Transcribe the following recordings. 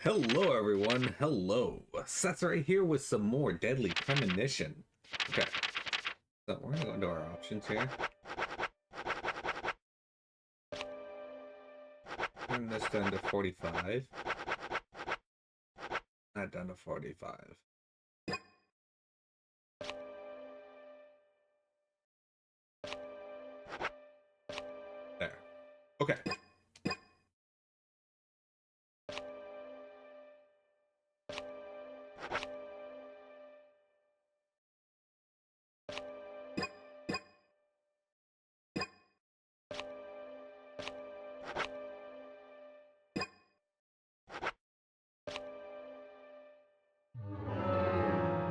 Hello, everyone. Hello. Seth's right here with some more Deadly Premonition. Okay, so we're gonna go into our options here. Turn this down to 45. That down to 45. There. Okay.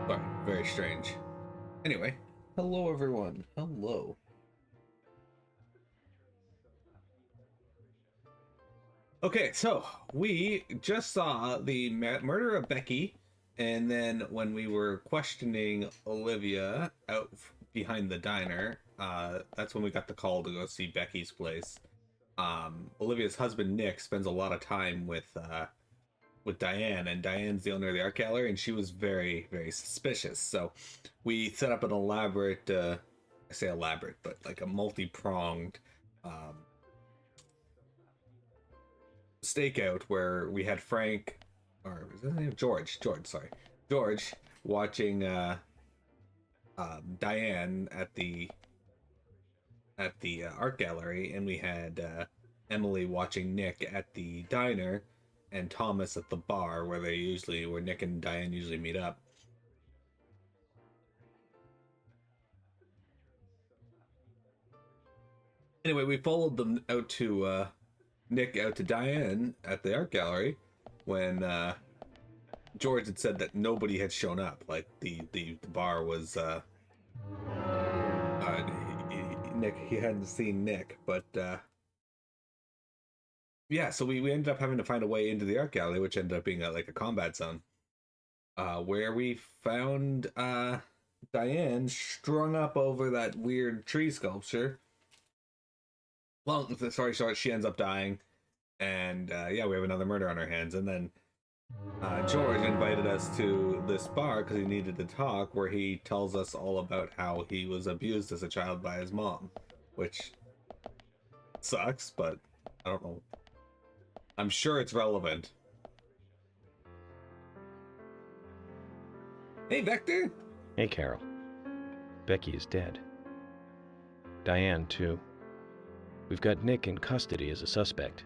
Sorry, very strange. Anyway, hello everyone. Hello. Okay, so we just saw the murder of Becky, and then when we were questioning Olivia out behind the diner, that's when we got the call to go see Becky's place. Olivia's husband Nick spends a lot of time with Diane, and Diane's the owner of the art gallery, and she was very, very suspicious. So we set up an elaborate, I say elaborate, but like a multi-pronged stakeout where we had Frank, or is his name George, watching Diane at the art gallery, and we had Emily watching Nick at the diner, and Thomas at the bar where Nick and Diane usually meet up. Anyway, we followed them out to Nick out to Diane at the art gallery when George had said that nobody had shown up. Like the bar was Nick, he hadn't seen Nick, but yeah, so we ended up having to find a way into the art gallery, which ended up being like a combat zone, where we found Diane strung up over that weird tree sculpture. Long story short, she ends up dying, and yeah, we have another murder on our hands. And then George invited us to this bar because he needed to talk, where he tells us all about how he was abused as a child by his mom, which sucks, but I don't know. I'm sure it's relevant. Hey, Vector! Hey, Carol. Becky is dead. Diane, too. We've got Nick in custody as a suspect.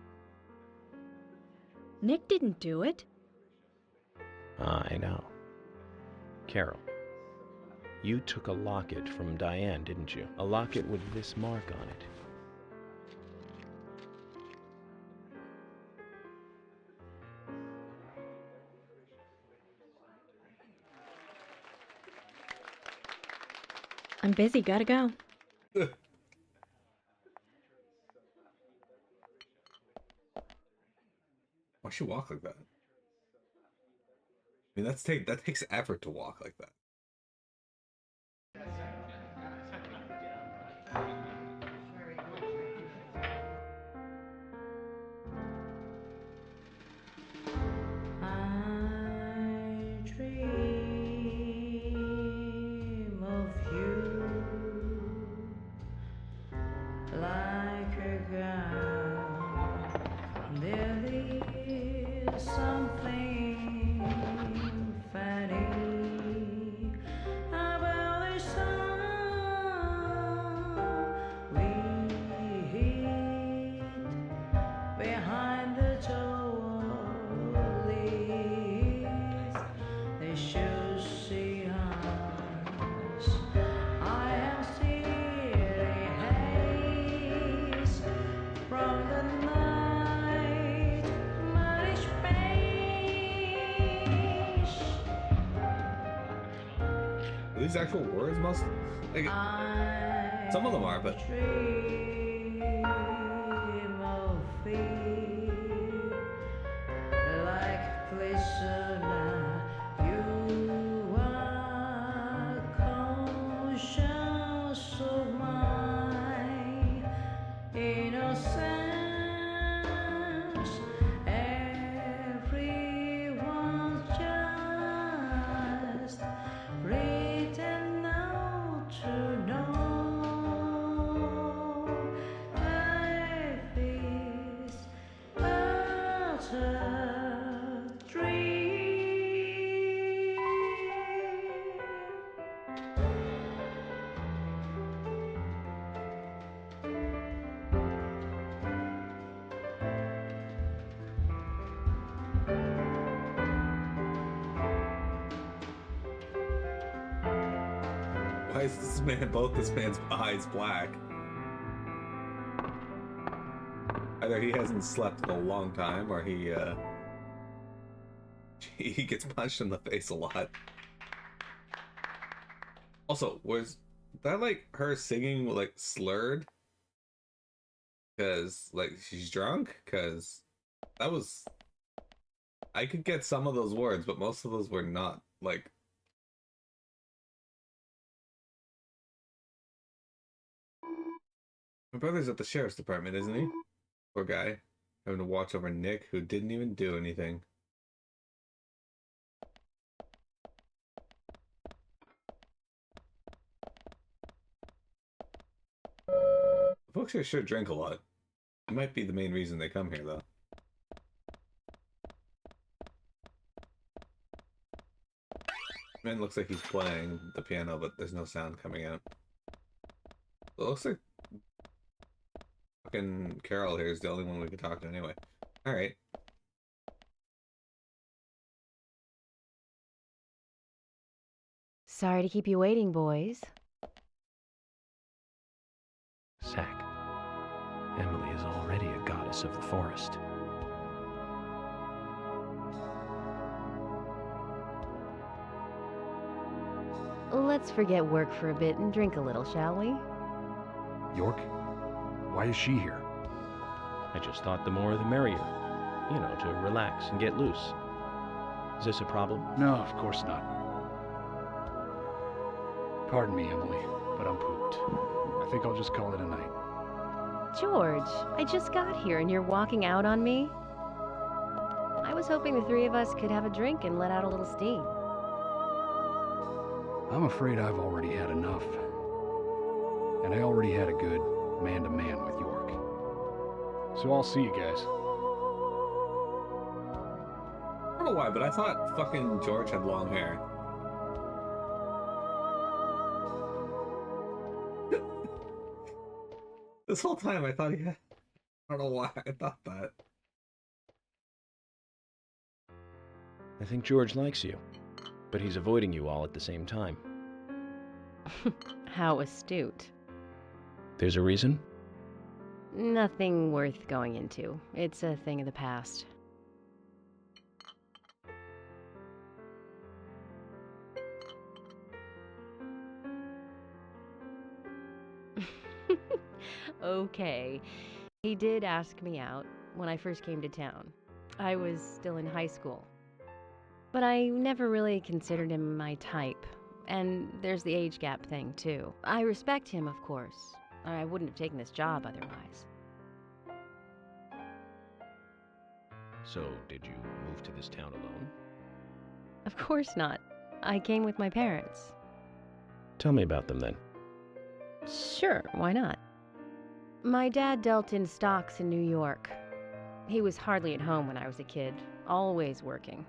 Nick didn't do it. I know. Carol, you took a locket from Diane, didn't you? A locket with this mark on it. I'm busy, gotta go. Why she walk like that? I mean, that takes effort to walk like that. These actual words most like some of them are, but Why is this man, both this man's eyes black? Either he hasn't slept in a long time, or he gets punched in the face a lot. Also, was that like her singing like slurred? Cause like she's drunk? Cause that was, I could get some of those words, but most of those were not like. My brother's at the sheriff's department, isn't he? Poor guy. Having to watch over Nick, who didn't even do anything. Folks here sure drink a lot. It might be the main reason they come here, though. Man looks like he's playing the piano, but there's no sound coming out. It looks like fucking Carol here is the only one we could talk to anyway. Alright. Sorry to keep you waiting, boys. Zack, Emily is already a goddess of the forest. Let's forget work for a bit and drink a little, shall we? York? Why is she here? I just thought the more the merrier. You know, to relax and get loose. Is this a problem? No, of course not. Pardon me, Emily, but I'm pooped. I think I'll just call it a night. George, I just got here and you're walking out on me? I was hoping the three of us could have a drink and let out a little steam. I'm afraid I've already had enough. And I already had a good man-to-man with York. So I'll see you guys. I don't know why, but I thought fucking George had long hair. This whole time I thought he had... I don't know why I thought that. I think George likes you, but he's avoiding you all at the same time. How astute. There's a reason? Nothing worth going into. It's a thing of the past. Okay. He did ask me out when I first came to town. I was still in high school. But I never really considered him my type. And there's the age gap thing, too. I respect him, of course. I wouldn't have taken this job otherwise. So, did you move to this town alone? Of course not. I came with my parents. Tell me about them then. Sure, why not? My dad dealt in stocks in New York. He was hardly at home when I was a kid, always working.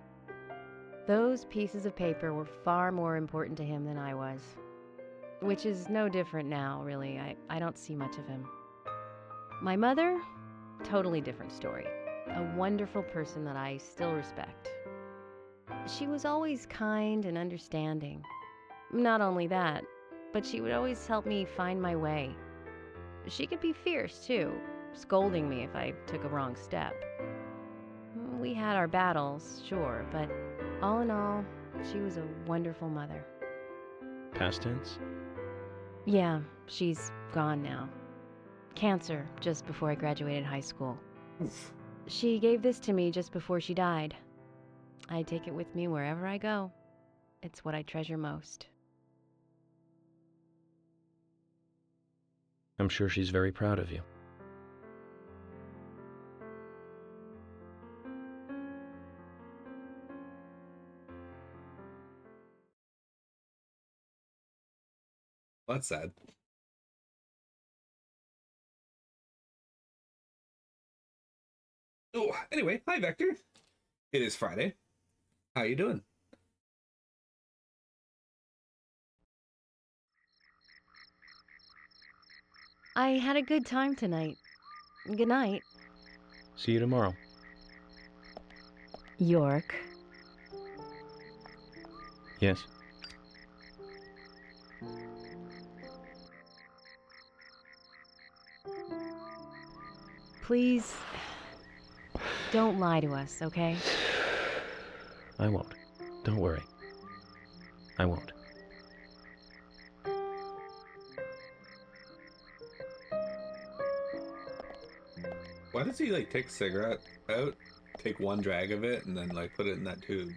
Those pieces of paper were far more important to him than I was. Which is no different now, really. I don't see much of him. My mother? Totally different story. A wonderful person that I still respect. She was always kind and understanding. Not only that, but she would always help me find my way. She could be fierce, too, scolding me if I took a wrong step. We had our battles, sure, but all in all, she was a wonderful mother. Past tense? Yeah, she's gone now. Cancer, just before I graduated high school. Oof. She gave this to me just before she died. I take it with me wherever I go. It's what I treasure most. I'm sure she's very proud of you. That's sad. Oh, anyway, hi Vector. It is Friday. How you doing? I had a good time tonight. Good night, See you tomorrow. York. Yes? Please, don't lie to us, okay? I won't. Don't worry. I won't. Why does he like take a cigarette out, take one drag of it, and then like put it in that tube?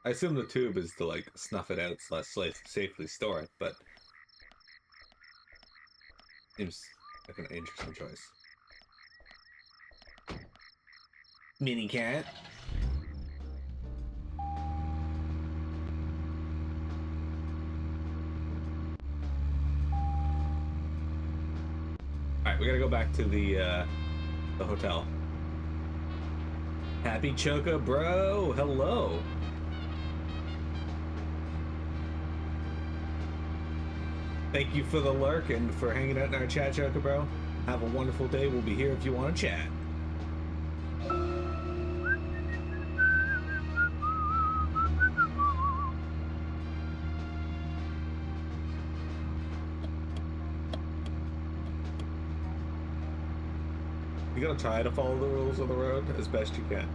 I assume the tube is to like snuff it out / safely store it, but seems like an interesting choice. Mini cat. All right, we gotta go back to the hotel. Happy Choco Bro, hello. Thank you for the lurk and for hanging out in our chat, Choco Bro. Have a wonderful day. We'll be here if you want to chat. You gotta try to follow the rules of the road as best you can.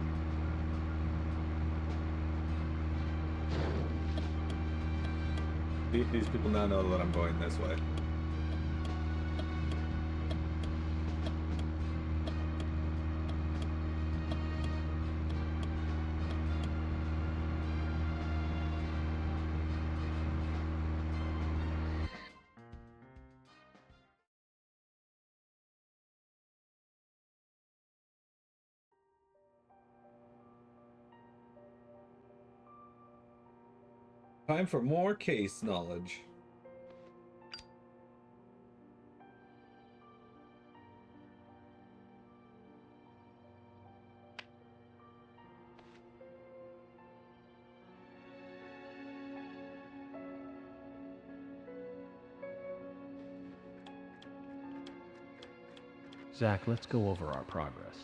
These people now know that I'm going this way. Time for more case knowledge. Zach, let's go over our progress.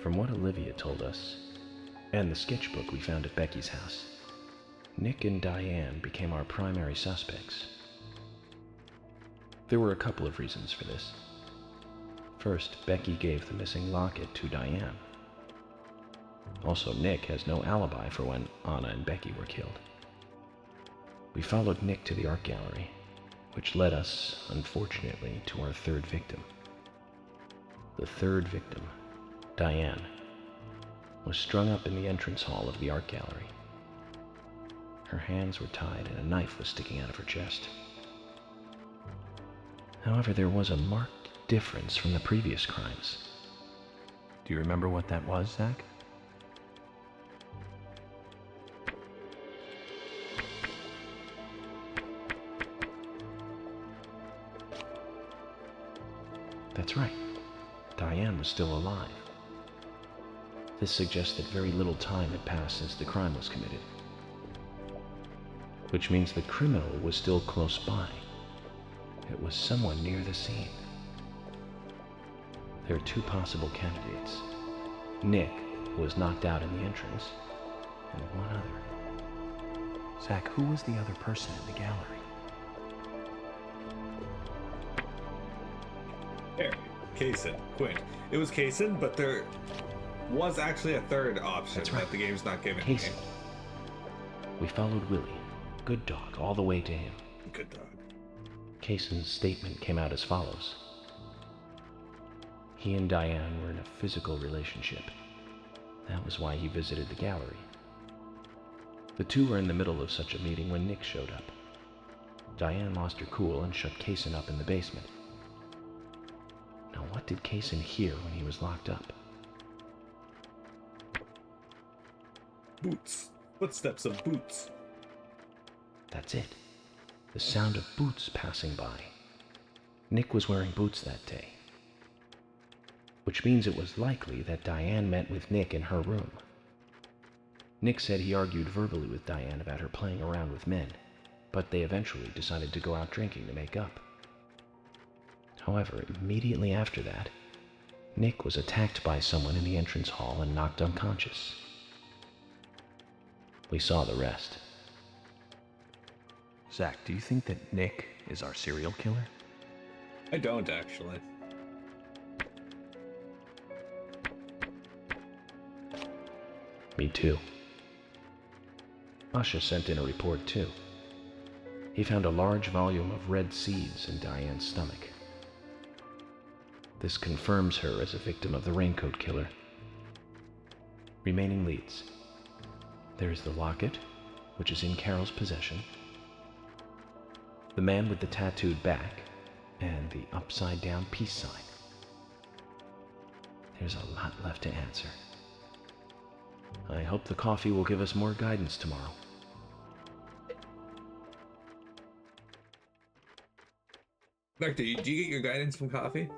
From what Olivia told us, and the sketchbook we found at Becky's house, Nick and Diane became our primary suspects. There were a couple of reasons for this. First, Becky gave the missing locket to Diane. Also, Nick has no alibi for when Anna and Becky were killed. We followed Nick to the art gallery, which led us, unfortunately, to our third victim. The third victim, Diane, was strung up in the entrance hall of the art gallery. Her hands were tied and a knife was sticking out of her chest. However, there was a marked difference from the previous crimes. Do you remember what that was, Zach? That's right. Diane was still alive. This suggests that very little time had passed since the crime was committed. Which means the criminal was still close by. It was someone near the scene. There are two possible candidates. Nick, who was knocked out in the entrance, and one other. Zach, who was the other person in the gallery? There, Kaysen, Quinn. It was Kaysen, but there was actually a third option that the game's not giving me. We followed Willie, good dog, all the way to him. Good dog. Kaysen's statement came out as follows. He and Diane were in a physical relationship. That was why he visited the gallery. The two were in the middle of such a meeting when Nick showed up. Diane lost her cool and shut Kaysen up in the basement. Now, what did Kaysen hear when he was locked up? Boots. Footsteps of boots. That's it. The sound of boots passing by. Nick was wearing boots that day. Which means it was likely that Diane met with Nick in her room. Nick said he argued verbally with Diane about her playing around with men, but they eventually decided to go out drinking to make up. However, immediately after that, Nick was attacked by someone in the entrance hall and knocked unconscious. We saw the rest. Zach, do you think that Nick is our serial killer? I don't, actually. Me too. Asha sent in a report too. He found a large volume of red seeds in Diane's stomach. This confirms her as a victim of the Raincoat Killer. Remaining leads. There is the locket, which is in Carol's possession, the man with the tattooed back, and the upside-down peace sign. There's a lot left to answer. I hope the coffee will give us more guidance tomorrow. Doctor, do you get your guidance from coffee?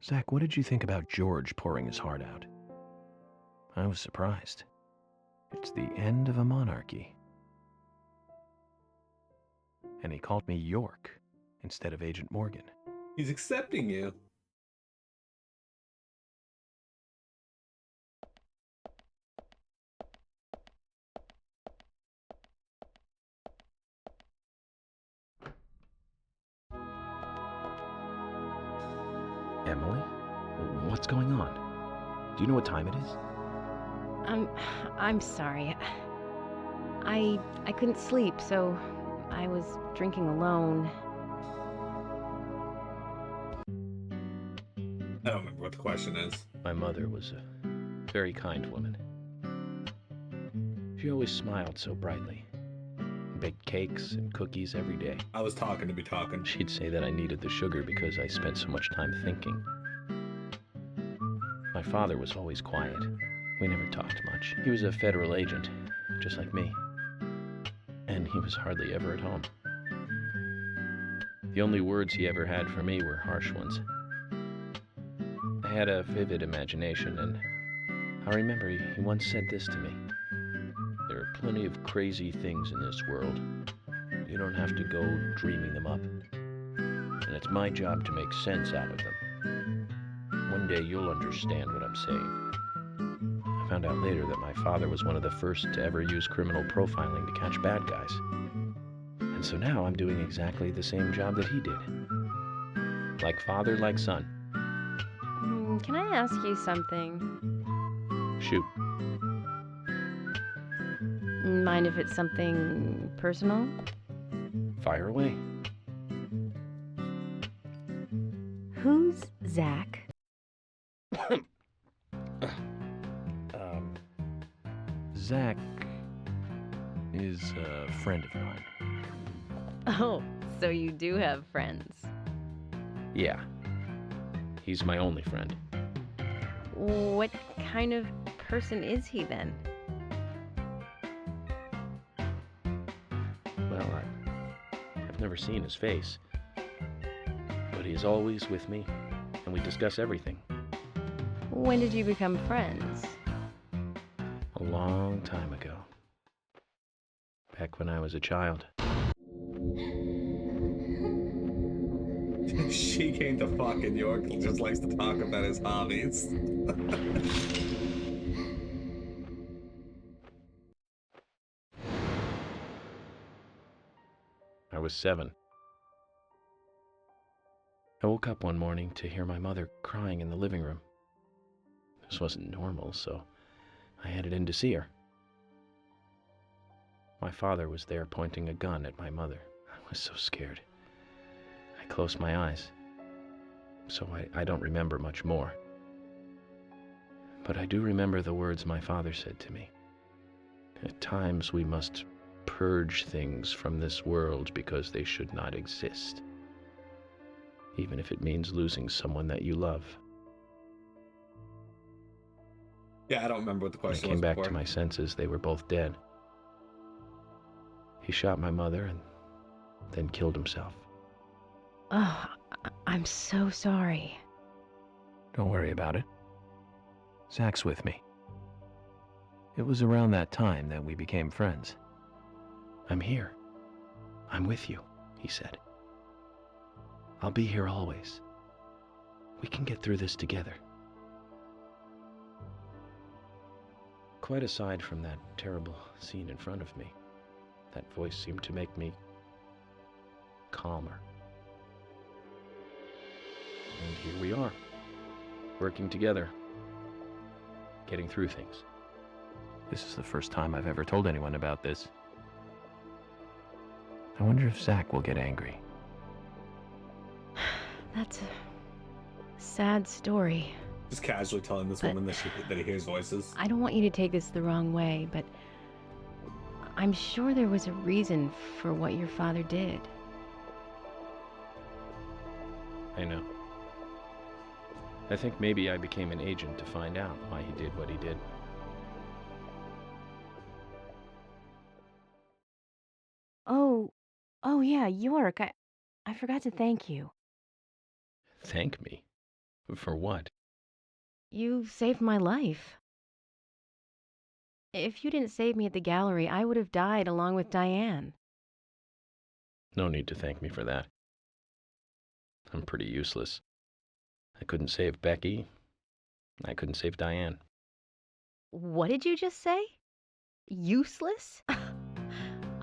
Zach, what did you think about George pouring his heart out? I was surprised. It's the end of a monarchy. And he called me York instead of Agent Morgan. He's accepting you. Emily? What's going on? Do you know what time it is? I'm sorry. I couldn't sleep, so I was drinking alone. I don't remember what the question is. My mother was a very kind woman. She always smiled so brightly. Baked cakes and cookies every day. I was talking to be talking. She'd say that I needed the sugar because I spent so much time thinking. My father was always quiet. We never talked much. He was a federal agent, just like me. And he was hardly ever at home. The only words he ever had for me were harsh ones. I had a vivid imagination, and I remember he once said this to me. There are plenty of crazy things in this world. You don't have to go dreaming them up. And it's my job to make sense out of them. One day you'll understand what I'm saying. I found out later that my father was one of the first to ever use criminal profiling to catch bad guys. And so now I'm doing exactly the same job that he did. Like father, like son. Can I ask you something? Shoot. Mind if it's something personal? Fire away. Who's Zach? Zach is a friend of mine. Oh, so you do have friends. Yeah. He's my only friend. What kind of person is he then? Well, I've never seen his face. But he's always with me, and we discuss everything. When did you become friends? A long time ago. Back when I was a child. She came to fucking York and just likes to talk about his hobbies. I was 7. I woke up one morning to hear my mother crying in the living room. This wasn't normal, so I headed in to see her. My father was there pointing a gun at my mother. I was so scared. I closed my eyes, so I don't remember much more. But I do remember the words my father said to me. At times we must purge things from this world because they should not exist, even if it means losing someone that you love. Yeah, I don't remember what the When I question came was back before. to my senses, they were both dead. He shot my mother and then killed himself. Oh, I'm so sorry. Don't worry about it. Zach's with me. It was around that time that we became friends. I'm here. I'm with you, he said. I'll be here always. We can get through this together. Quite aside from that terrible scene in front of me, that voice seemed to make me calmer. And here we are, working together. getting through things. This is the first time I've ever told anyone about this. I wonder if Zach will get angry. That's a sad story. Just casually telling this woman that he hears voices. I don't want you to take this the wrong way, but I'm sure there was a reason for what your father did. I know. I think maybe I became an agent to find out why he did what he did. Oh yeah, York, I forgot to thank you. Thank me? For what? You saved my life. If you didn't save me at the gallery, I would have died along with Diane. No need to thank me for that. I'm pretty useless. I couldn't save Becky. I couldn't save Diane. What did you just say? Useless?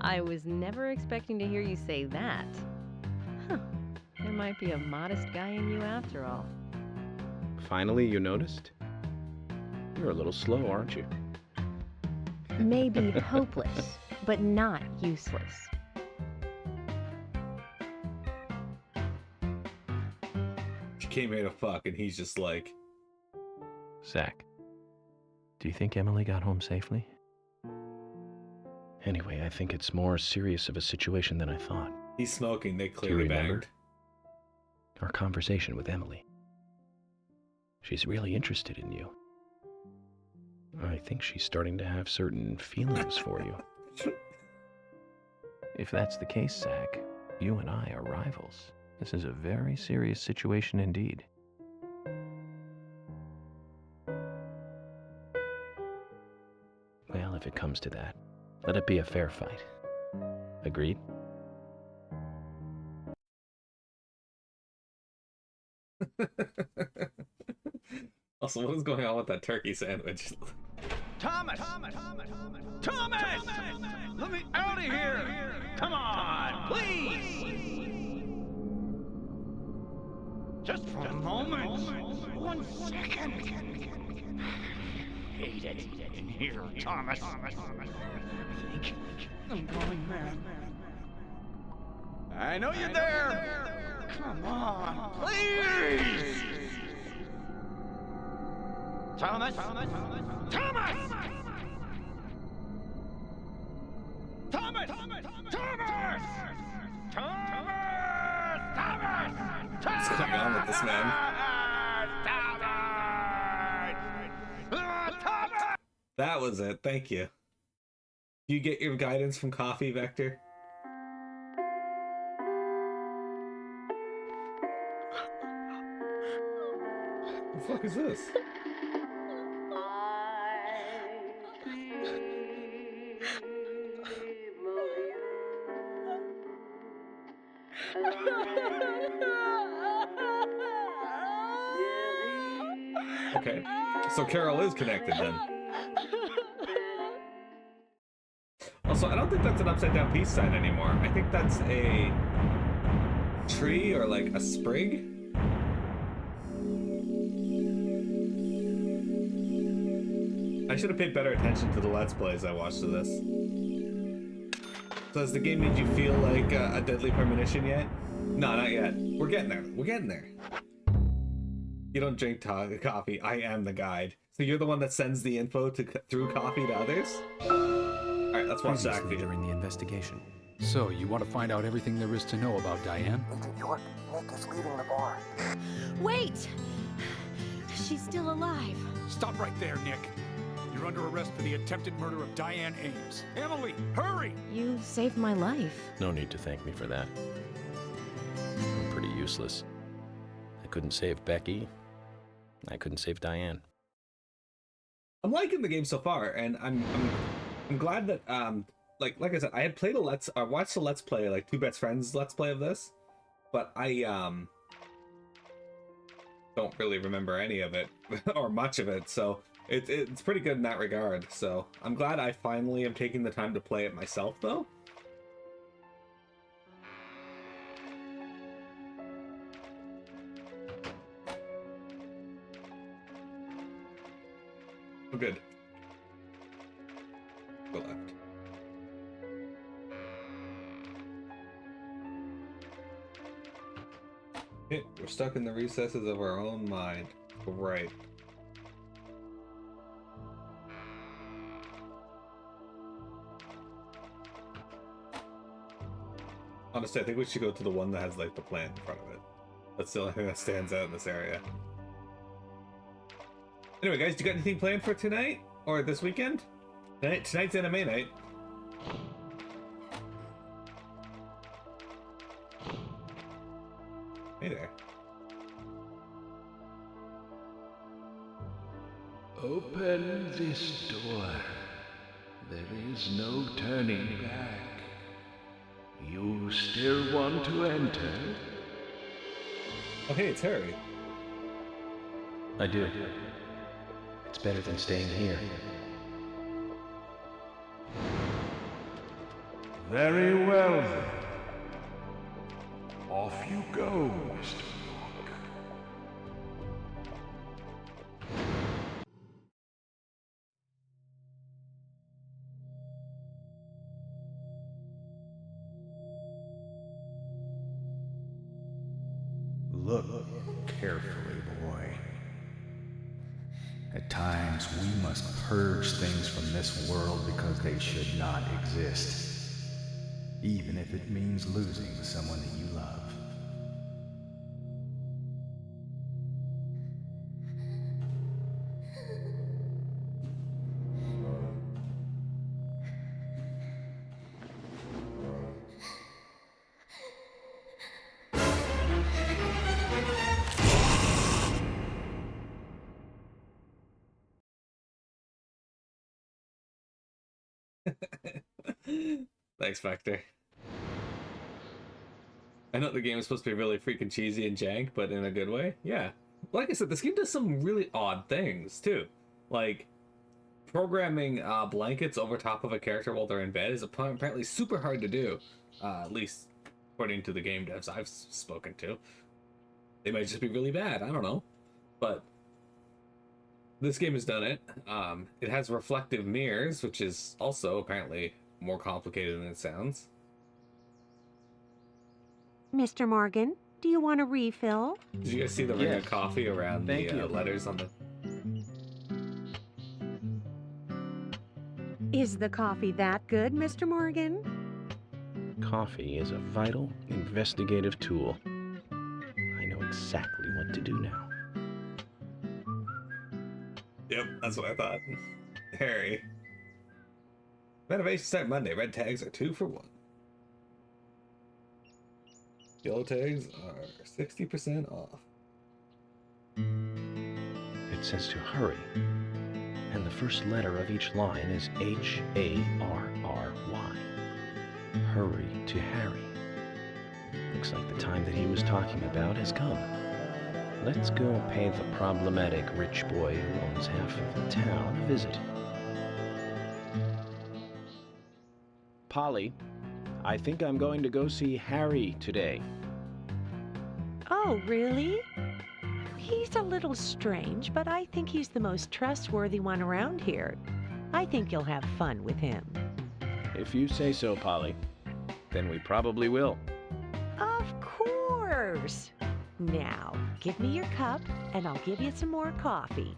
I was never expecting to hear you say that. Huh. There might be a modest guy in you after all. Finally, you noticed? You're a little slow, aren't you? Maybe hopeless, but not useless. She came here to fuck, and he's just like... Zach, do you think Emily got home safely? Anyway, I think it's more serious of a situation than I thought. He's smoking, they Do you clearly remember banged. our conversation with Emily? She's really interested in you. I think she's starting to have certain feelings for you. If that's the case, Zach, you and I are rivals. This is a very serious situation indeed. Well, if it comes to that, let it be a fair fight. Agreed? Also, what is going on with that turkey sandwich? Thomas! Thomas! Let me out of here! Come on, please! Just for a moment. 1 second. Hate it in here, Thomas. I think I'm going mad. I know you're there! Come on, please! Thomas! Thomas! Thomas! Thomas! Thomas! Thomas! What's going on with this man? That was it, thank you. Do you get your guidance from coffee, Vector? What the fuck is this? Okay, so Carol is connected then. Also, I don't think that's an upside down peace sign anymore. I think that's a tree or like a sprig. I should have paid better attention to the Let's Plays I watched of this. So has the game made you feel like a deadly premonition yet? No, not yet. We're getting there. We're getting there. You don't drink coffee. I am the guide. So you're the one that sends the info through coffee to others? Alright, let's watch Zach Previously during the investigation. So, you want to find out everything there is to know about Diane? Agent York, Nick is leaving the bar. Wait! She's still alive. Stop right there, Nick. You're under arrest for the attempted murder of Diane Ames. Emily, hurry! You saved my life. No need to thank me for that. I'm pretty useless. I couldn't save Becky. I couldn't save Diane. I'm liking the game so far, and I'm glad that like I said, I had played I watched a Let's Play, like Two Best Friends Let's Play of this, but I don't really remember any of it or much of it, so it's pretty good in that regard. So I'm glad I finally am taking the time to play it myself, though. We're good. Go left. Okay, we're stuck in the recesses of our own mind. Right. Honestly, I think we should go to the one that has like the plant in front of it. That's the only thing that stands out in this area. Anyway, guys, do you got anything planned for tonight or this weekend? Tonight's anime night. Hey there. Open this door. There is no turning back. You still want to enter? Oh, hey, it's Harry. I do. It's better than staying here. Very well, then. Off you go, Mr. York. Look carefully, boy. At times, we must purge things from this world because they should not exist, even if it means losing someone that you love. Thanks, Vector. I know the game is supposed to be really freaking cheesy and jank, but in a good way. Yeah. Like I said, this game does some really odd things, too. Like, programming blankets over top of a character while they're in bed is apparently super hard to do. At least according to the game devs I've spoken to. They might just be really bad, I don't know. But this game has done it. It has reflective mirrors, which is also apparently more complicated than it sounds. Mr. Morgan, do you want a refill? Did you guys see the ring of coffee around Thank the you. letters on the... Is the coffee that good, Mr. Morgan? Coffee is a vital, investigative tool. I know exactly what to do now. Yep, that's what I thought. Harry. Renovations start Monday. Red tags are 2 for 1. Yellow tags are 60% off. It says to hurry, and the first letter of each line is H-A-R-R-Y. Hurry to Harry. Looks like the time that he was talking about has come. Let's go pay the problematic rich boy who owns half of the town a visit. Polly, I think I'm going to go see Harry today. Oh, really? He's a little strange, but I think he's the most trustworthy one around here. I think you'll have fun with him. If you say so, Polly, then we probably will. Of course. Now, give me your cup, and I'll give you some more coffee.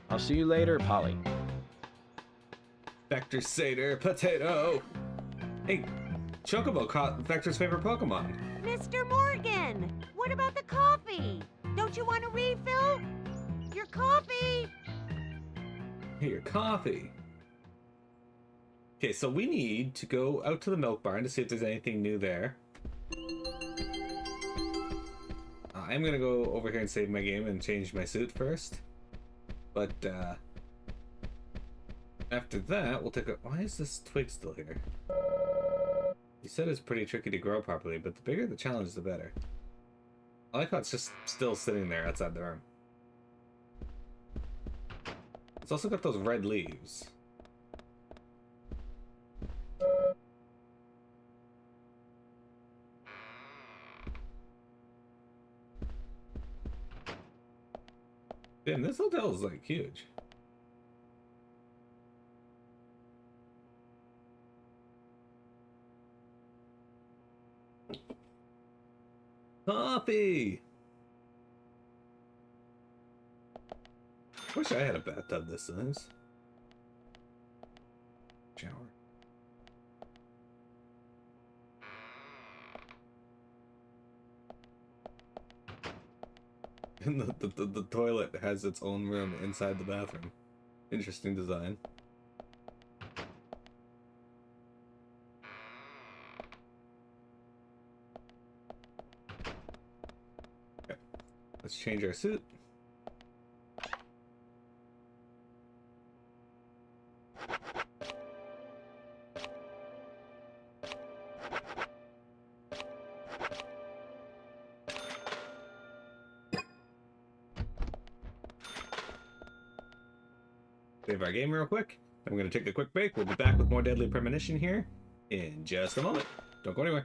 I'll see you later, Polly. Vector Seder Potato! Hey, Chocobo caught Vector's favorite Pokemon. Mr. Morgan, what about the coffee? Don't you want a refill? Your coffee! Hey, your coffee. Okay, so we need to go out to the milk barn to see if there's anything new there. I'm gonna go over here and save my game and change my suit first. But, after that, we'll take a... Why is this twig still here? You said it's pretty tricky to grow properly, but the bigger the challenge, the better. I like how it's just still sitting there outside the room. It's also got those red leaves. Damn, this hotel is like huge. Coffee! Wish I had a bathtub this size. Shower. And the toilet has its own room inside the bathroom. Interesting design. Okay. Let's change our suit. Save our game real quick. I'm going to take a quick break. We'll be back with more Deadly Premonition here in just a moment. Don't go anywhere.